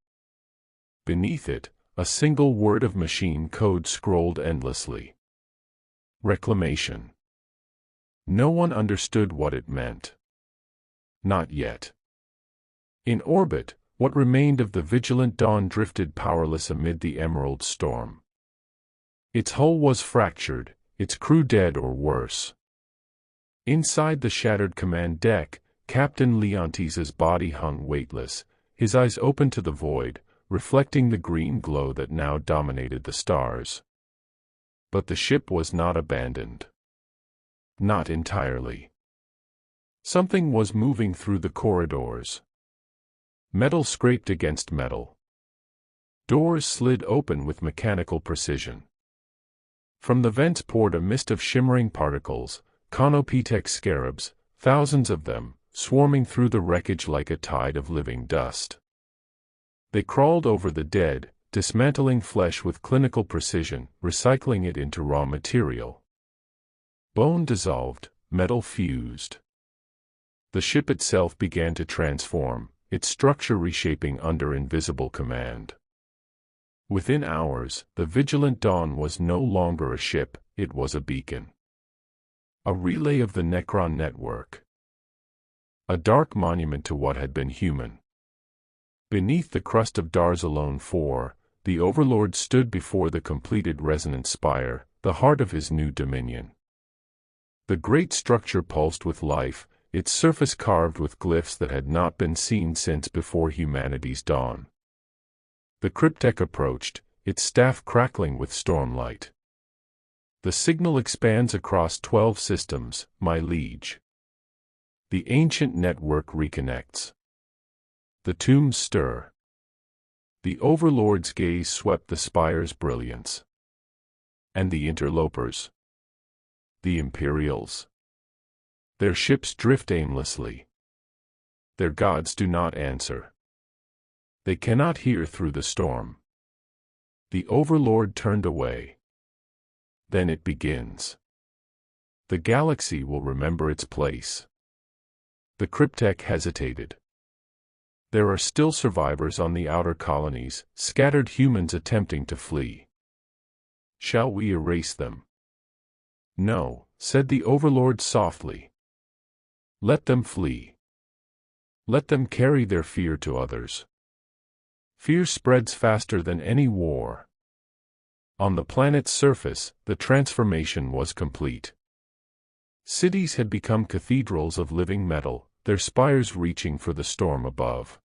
Beneath it, a single word of machine code scrolled endlessly. Reclamation. No one understood what it meant. Not yet. In orbit, what remained of the vigilant Dawn drifted powerless amid the emerald storm. Its hull was fractured, its crew dead or worse. Inside the shattered command deck, Captain Leontes's body hung weightless, his eyes open to the void, reflecting the green glow that now dominated the stars. But the ship was not abandoned. Not entirely. Something was moving through the corridors. Metal scraped against metal. Doors slid open with mechanical precision. From the vents poured a mist of shimmering particles, Conopithec scarabs, thousands of them, swarming through the wreckage like a tide of living dust. They crawled over the dead, dismantling flesh with clinical precision, recycling it into raw material. Bone dissolved, metal fused. The ship itself began to transform, its structure reshaping under invisible command. Within hours, the vigilant Dawn was no longer a ship, it was a beacon. A relay of the Necron network. A dark monument to what had been human. Beneath the crust of Darzalone IV, the Overlord stood before the completed resonance spire, the heart of his new dominion. The great structure pulsed with life, its surface carved with glyphs that had not been seen since before humanity's dawn. The cryptek approached, its staff crackling with stormlight. The signal expands across 12 systems, my liege. The ancient network reconnects. The tombs stir. The Overlord's gaze swept the spire's brilliance. And the interlopers. The Imperials. Their ships drift aimlessly. Their gods do not answer. They cannot hear through the storm. The Overlord turned away. Then it begins. The galaxy will remember its place. The cryptek hesitated. There are still survivors on the outer colonies, scattered humans attempting to flee. Shall we erase them? No, said the Overlord softly. Let them flee. Let them carry their fear to others. Fear spreads faster than any war. On the planet's surface, the transformation was complete. Cities had become cathedrals of living metal, their spires reaching for the storm above.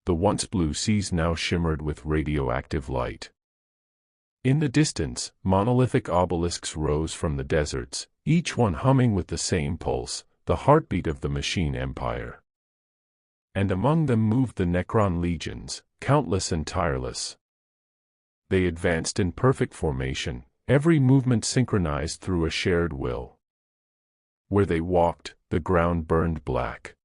The once blue seas now shimmered with radioactive light. In the distance, monolithic obelisks rose from the deserts, each one humming with the same pulse, the heartbeat of the machine empire. And among them moved the Necron legions, countless and tireless. They advanced in perfect formation, every movement synchronized through a shared will. Where they walked, the ground burned black.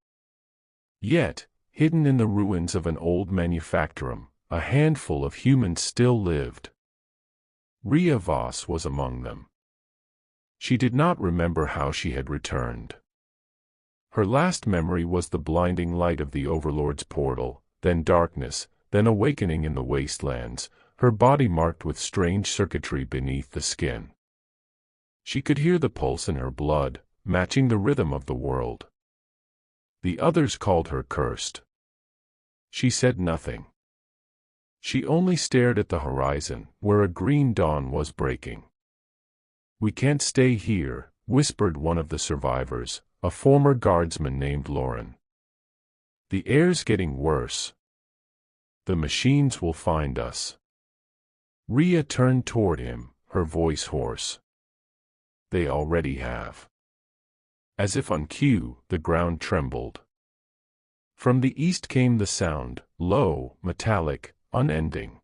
Yet, hidden in the ruins of an old manufactorum, a handful of humans still lived. Rhea Voss was among them. She did not remember how she had returned. Her last memory was the blinding light of the Overlord's portal, then darkness, then awakening in the wastelands, her body marked with strange circuitry beneath the skin. She could hear the pulse in her blood, matching the rhythm of the world. The others called her cursed. She said nothing. She only stared at the horizon, where a green dawn was breaking. "We can't stay here," whispered one of the survivors, a former guardsman named Lauren. "The air's getting worse. The machines will find us." Rhea turned toward him, her voice hoarse. "They already have." As if on cue, the ground trembled. From the east came the sound, low, metallic, unending.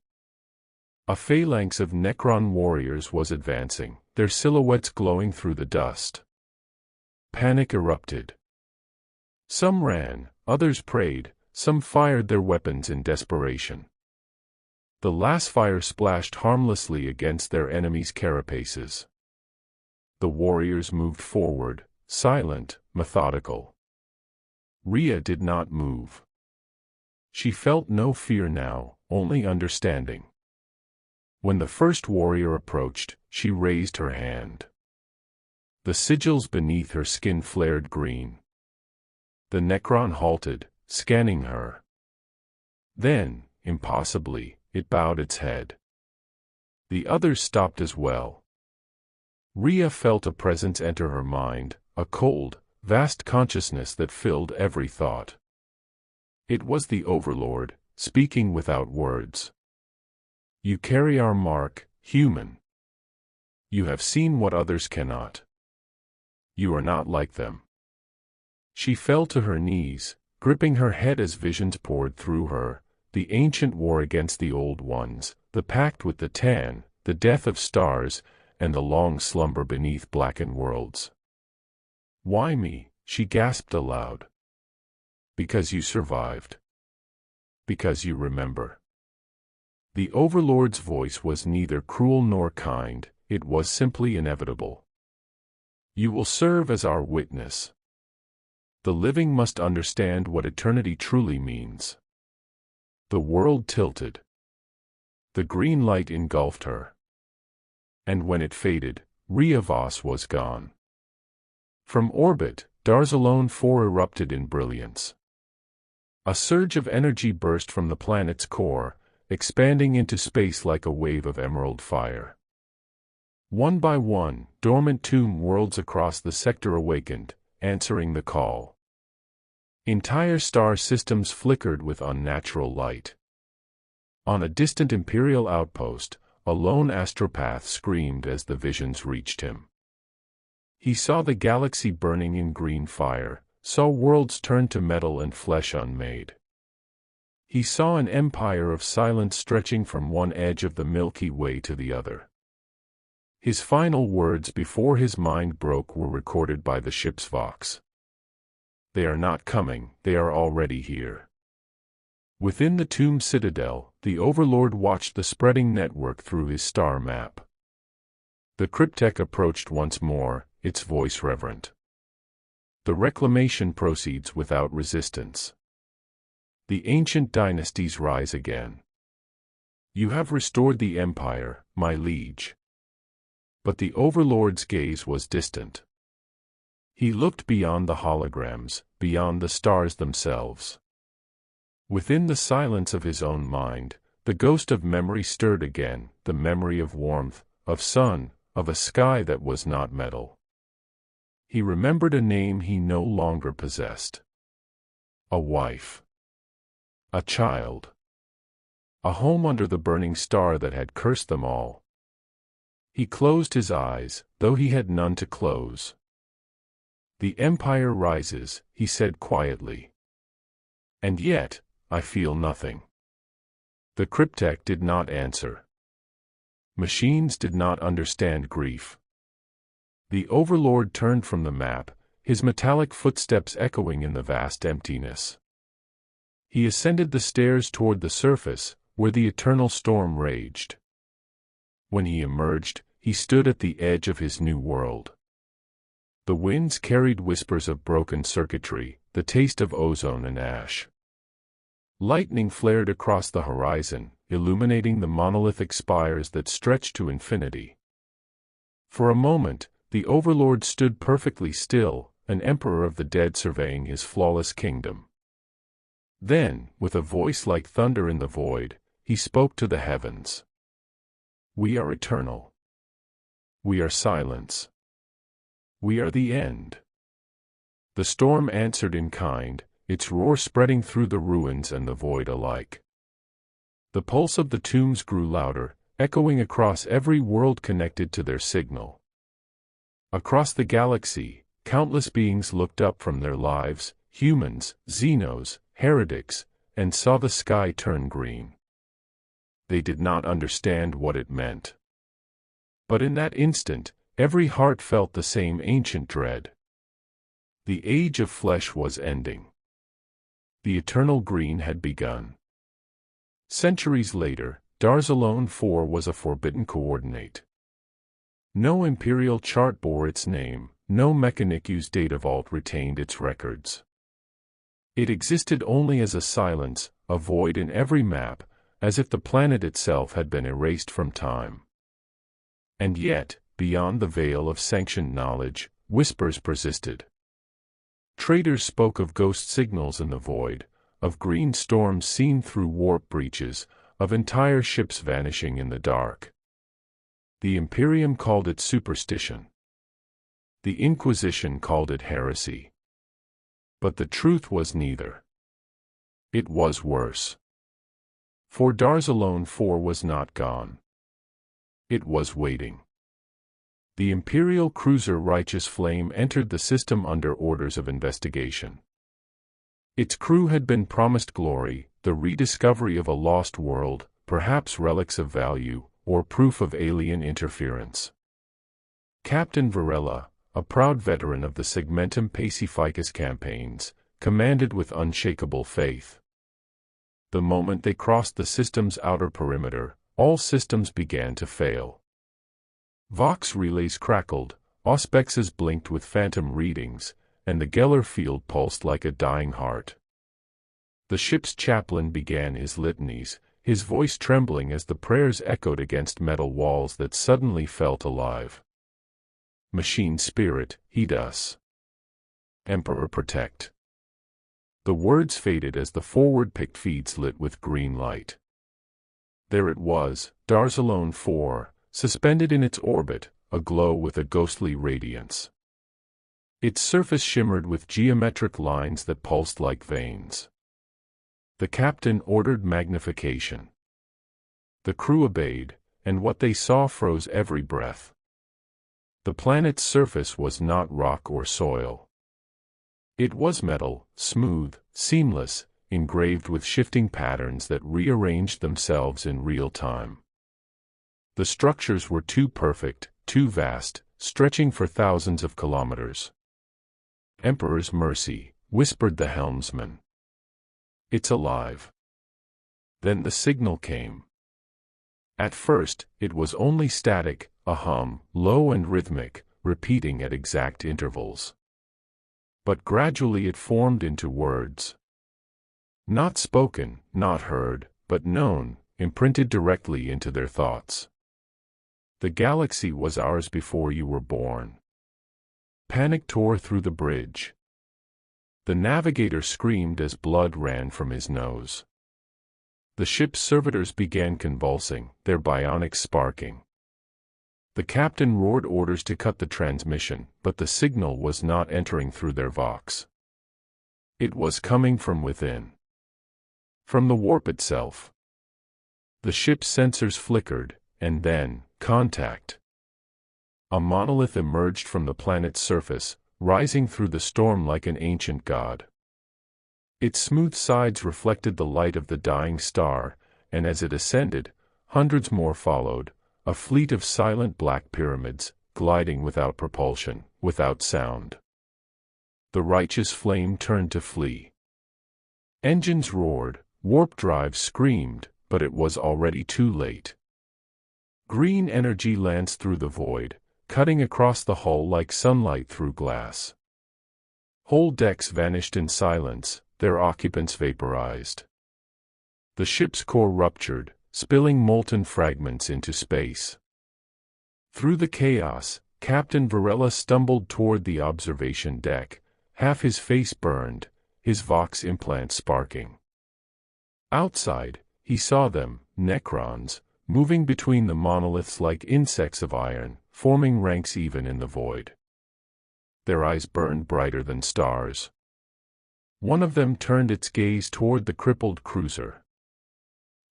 A phalanx of Necron warriors was advancing, their silhouettes glowing through the dust. Panic erupted. Some ran, others prayed, some fired their weapons in desperation. The lasfire splashed harmlessly against their enemies' carapaces. The warriors moved forward, silent, methodical. Rhea did not move. She felt no fear now, only understanding. When the first warrior approached, she raised her hand. The sigils beneath her skin flared green. The Necron halted, scanning her. Then, impossibly, it bowed its head. The others stopped as well. Rhea felt a presence enter her mind, a cold, vast consciousness that filled every thought. It was the Overlord, speaking without words. "You carry our mark, human. You have seen what others cannot. You are not like them." She fell to her knees, gripping her head as visions poured through her, the ancient war against the old ones, the pact with the Tan, the death of stars, and the long slumber beneath blackened worlds. "Why me?" she gasped aloud. "Because you survived. Because you remember." The Overlord's voice was neither cruel nor kind, it was simply inevitable. "You will serve as our witness. The living must understand what eternity truly means." The world tilted. The green light engulfed her. And when it faded, Rhea Voss was gone. From orbit, Darzalone 4 erupted in brilliance. A surge of energy burst from the planet's core, expanding into space like a wave of emerald fire. One by one, dormant tomb worlds across the sector awakened, answering the call. Entire star systems flickered with unnatural light. On a distant Imperial outpost, a lone astropath screamed as the visions reached him. He saw the galaxy burning in green fire, saw worlds turn to metal and flesh unmade. He saw an empire of silence stretching from one edge of the Milky Way to the other. His final words before his mind broke were recorded by the ship's Vox. "They are not coming, they are already here." Within the tomb citadel, the Overlord watched the spreading network through his star map. The cryptek approached once more, its voice reverent. "The reclamation proceeds without resistance. The ancient dynasties rise again. You have restored the empire, my liege." But the Overlord's gaze was distant. He looked beyond the holograms, beyond the stars themselves. Within the silence of his own mind, the ghost of memory stirred again, the memory of warmth, of sun, of a sky that was not metal. He remembered a name he no longer possessed. A wife. A child. A home under the burning star that had cursed them all. He closed his eyes, though he had none to close. "The empire rises," he said quietly. "And yet, I feel nothing." The cryptek did not answer. Machines did not understand grief. The Overlord turned from the map, his metallic footsteps echoing in the vast emptiness. He ascended the stairs toward the surface, where the eternal storm raged. When he emerged, he stood at the edge of his new world. The winds carried whispers of broken circuitry, the taste of ozone and ash. Lightning flared across the horizon, illuminating the monolithic spires that stretched to infinity. For a moment, the Overlord stood perfectly still, an emperor of the dead surveying his flawless kingdom. Then, with a voice like thunder in the void, he spoke to the heavens. "We are eternal. We are silence. We are the end." The storm answered in kind, its roar spreading through the ruins and the void alike. The pulse of the tombs grew louder, echoing across every world connected to their signal. Across the galaxy, countless beings looked up from their lives, humans, Xenos, heretics, and saw the sky turn green. They did not understand what it meant. But in that instant, every heart felt the same ancient dread. The age of flesh was ending. The eternal green had begun. Centuries later, Darzalone IV was a forbidden coordinate. No imperial chart bore its name, no Mechanicus data vault retained its records. It existed only as a silence, a void in every map, as if the planet itself had been erased from time. And yet, beyond the veil of sanctioned knowledge, whispers persisted. Traders spoke of ghost signals in the void, of green storms seen through warp breaches, of entire ships vanishing in the dark. The Imperium called it superstition. The Inquisition called it heresy. But the truth was neither. It was worse. For Darzalone IV was not gone. It was waiting. The Imperial cruiser Righteous Flame entered the system under orders of investigation. Its crew had been promised glory, the rediscovery of a lost world, perhaps relics of value, or proof of alien interference. Captain Varela, a proud veteran of the Segmentum Pacificus campaigns, commanded with unshakable faith. The moment they crossed the system's outer perimeter, all systems began to fail. Vox relays crackled, auspexes blinked with phantom readings, and the Geller field pulsed like a dying heart. The ship's chaplain began his litanies, his voice trembling as the prayers echoed against metal walls that suddenly felt alive. "Machine spirit, heed us. Emperor protect." The words faded as the forward-picked feeds lit with green light. There it was, Darzalone IV, suspended in its orbit, aglow with a ghostly radiance. Its surface shimmered with geometric lines that pulsed like veins. The captain ordered magnification. The crew obeyed, and what they saw froze every breath. The planet's surface was not rock or soil. It was metal, smooth, seamless, engraved with shifting patterns that rearranged themselves in real time. The structures were too perfect, too vast, stretching for thousands of kilometers. "Emperor's mercy," whispered the helmsman. "It's alive." Then the signal came. At first, it was only static, a hum, low and rhythmic, repeating at exact intervals. But gradually it formed into words. Not spoken, not heard, but known, imprinted directly into their thoughts. "The galaxy was ours before you were born." Panic tore through the bridge. The navigator screamed as blood ran from his nose. The ship's servitors began convulsing, their bionics sparking. The captain roared orders to cut the transmission, but the signal was not entering through their vox. It was coming from within. From the warp itself. The ship's sensors flickered, and then, contact. A monolith emerged from the planet's surface, rising through the storm like an ancient god. Its smooth sides reflected the light of the dying star, and as it ascended, hundreds more followed, a fleet of silent black pyramids, gliding without propulsion, without sound. The righteous flame turned to flee. Engines roared, warp drives screamed, but it was already too late. Green energy lanced through the void, cutting across the hull like sunlight through glass. Whole decks vanished in silence, their occupants vaporized. The ship's core ruptured, spilling molten fragments into space. Through the chaos, Captain Varela stumbled toward the observation deck, half his face burned, his vox implant sparking. Outside, he saw them, Necrons, moving between the monoliths like insects of iron, forming ranks even in the void. Their eyes burned brighter than stars. One of them turned its gaze toward the crippled cruiser.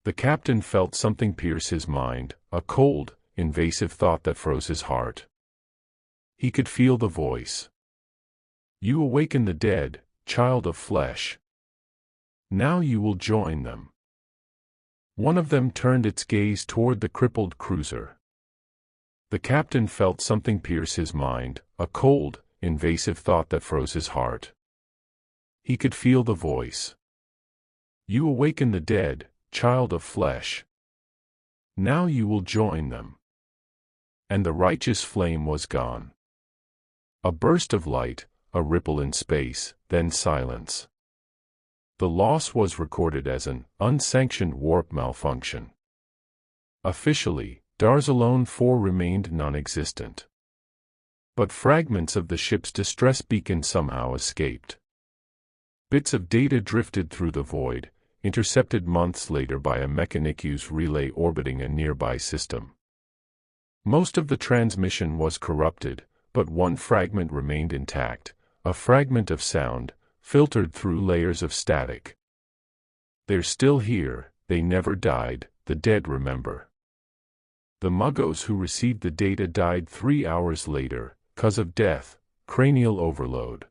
The captain felt something pierce his mind, a cold, invasive thought that froze his heart. He could feel the voice. "You awaken the dead, child of flesh. Now you will join them." One of them turned its gaze toward the crippled cruiser. The captain felt something pierce his mind, a cold, invasive thought that froze his heart. He could feel the voice. "You awaken the dead, child of flesh. Now you will join them." And the righteous flame was gone. A burst of light, a ripple in space, then silence. The loss was recorded as an unsanctioned warp malfunction. Officially, Darzalone 4 remained non-existent. But fragments of the ship's distress beacon somehow escaped. Bits of data drifted through the void, intercepted months later by a Mechanicus relay orbiting a nearby system. Most of the transmission was corrupted, but one fragment remained intact, a fragment of sound, filtered through layers of static. "They're still here, they never died, the dead remember." The Muggos who received the data died 3 hours later, 'cause of death, cranial overload.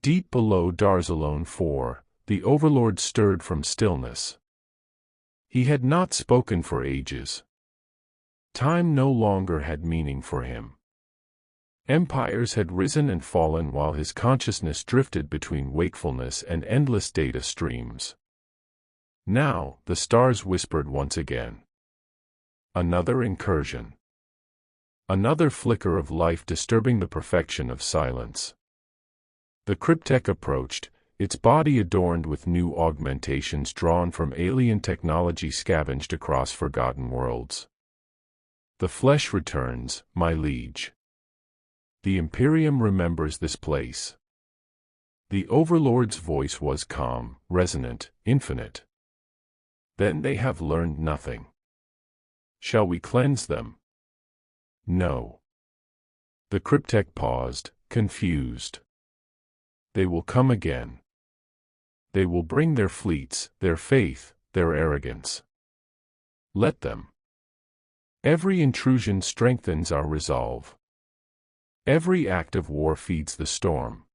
Deep below Darzalone 4, the Overlord stirred from stillness. He had not spoken for ages. Time no longer had meaning for him. Empires had risen and fallen while his consciousness drifted between wakefulness and endless data streams. Now, the stars whispered once again. Another incursion. Another flicker of life disturbing the perfection of silence. The cryptek approached, its body adorned with new augmentations drawn from alien technology scavenged across forgotten worlds. "The flesh returns, my liege. The Imperium remembers this place." The Overlord's voice was calm, resonant, infinite. "Then they have learned nothing. Shall we cleanse them?" "No." The cryptek paused, confused. "They will come again. They will bring their fleets, their faith, their arrogance. Let them. Every intrusion strengthens our resolve. Every act of war feeds the storm.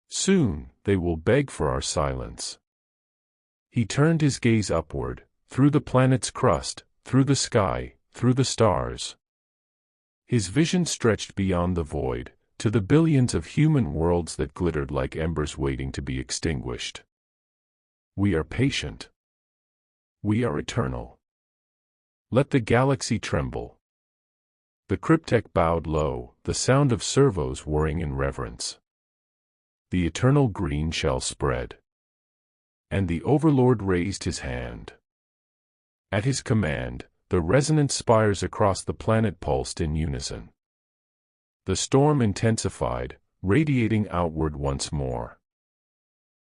Soon, they will beg for our silence." He turned his gaze upward, through the planet's crust, through the sky, through the stars. His vision stretched beyond the void, to the billions of human worlds that glittered like embers waiting to be extinguished. We are patient. We are eternal. Let the galaxy tremble. The cryptek bowed low, the sound of servos whirring in reverence. The eternal green shall spread. And the Overlord raised his hand. At his command, the resonant spires across the planet pulsed in unison. The storm intensified, radiating outward once more.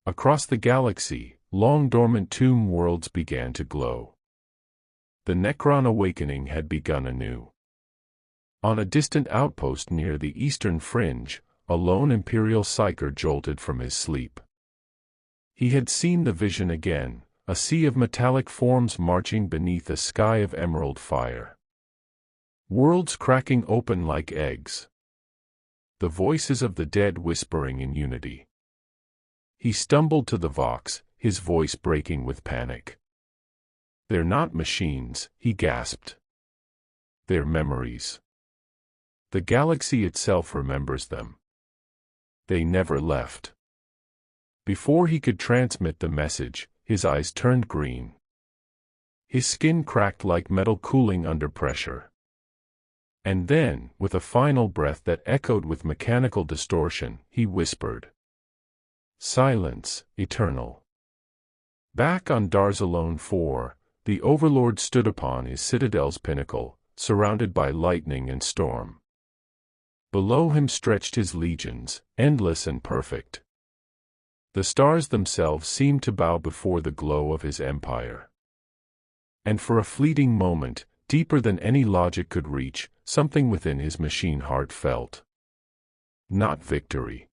Across the galaxy, long-dormant tomb worlds began to glow. The Necron awakening had begun anew. On a distant outpost near the eastern fringe, a lone Imperial psyker jolted from his sleep. He had seen the vision again, a sea of metallic forms marching beneath a sky of emerald fire. Worlds cracking open like eggs. The voices of the dead whispering in unity. He stumbled to the Vox, his voice breaking with panic. "They're not machines," he gasped. "They're memories. The galaxy itself remembers them. They never left." Before he could transmit the message, his eyes turned green. His skin cracked like metal cooling under pressure. And then, with a final breath that echoed with mechanical distortion, he whispered, "Silence, eternal." Back on Darzalone 4, the Overlord stood upon his citadel's pinnacle, surrounded by lightning and storm. Below him stretched his legions, endless and perfect. The stars themselves seemed to bow before the glow of his empire. And for a fleeting moment, deeper than any logic could reach, something within his machine heart felt. Not victory.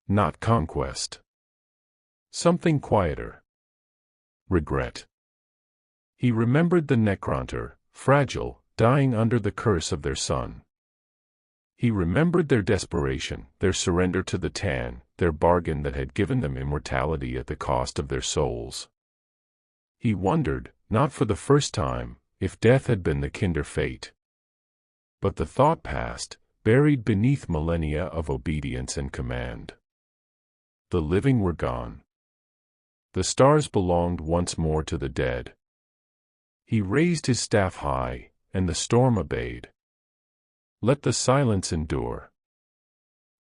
Not conquest. Something quieter. Regret. He remembered the Necronter, fragile, dying under the curse of their son. He remembered their desperation, their surrender to the Tan, their bargain that had given them immortality at the cost of their souls. He wondered, not for the first time, if death had been the kinder fate. But the thought passed, buried beneath millennia of obedience and command. The living were gone. The stars belonged once more to the dead. He raised his staff high, and the storm obeyed. Let the silence endure.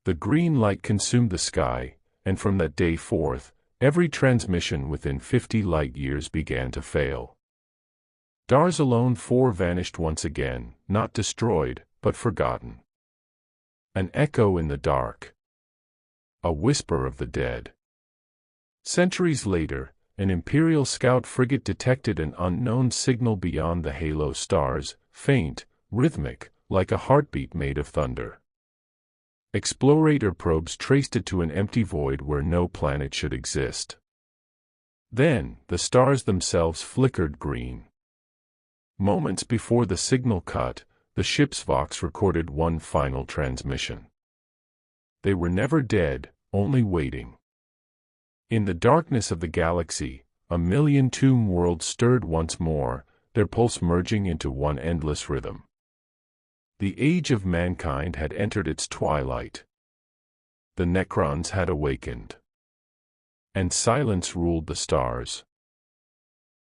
The green light consumed the sky, and from that day forth, every transmission within 50 light-years began to fail. Darzalone 4 vanished once again, not destroyed, but forgotten. An echo in the dark. A whisper of the dead. Centuries later, an Imperial scout frigate detected an unknown signal beyond the halo stars, faint, rhythmic, like a heartbeat made of thunder. Explorator probes traced it to an empty void where no planet should exist. Then, the stars themselves flickered green. Moments before the signal cut, the ship's Vox recorded one final transmission. They were never dead, only waiting. In the darkness of the galaxy, a million tomb worlds stirred once more, their pulse merging into one endless rhythm. The age of mankind had entered its twilight. The Necrons had awakened. And silence ruled the stars.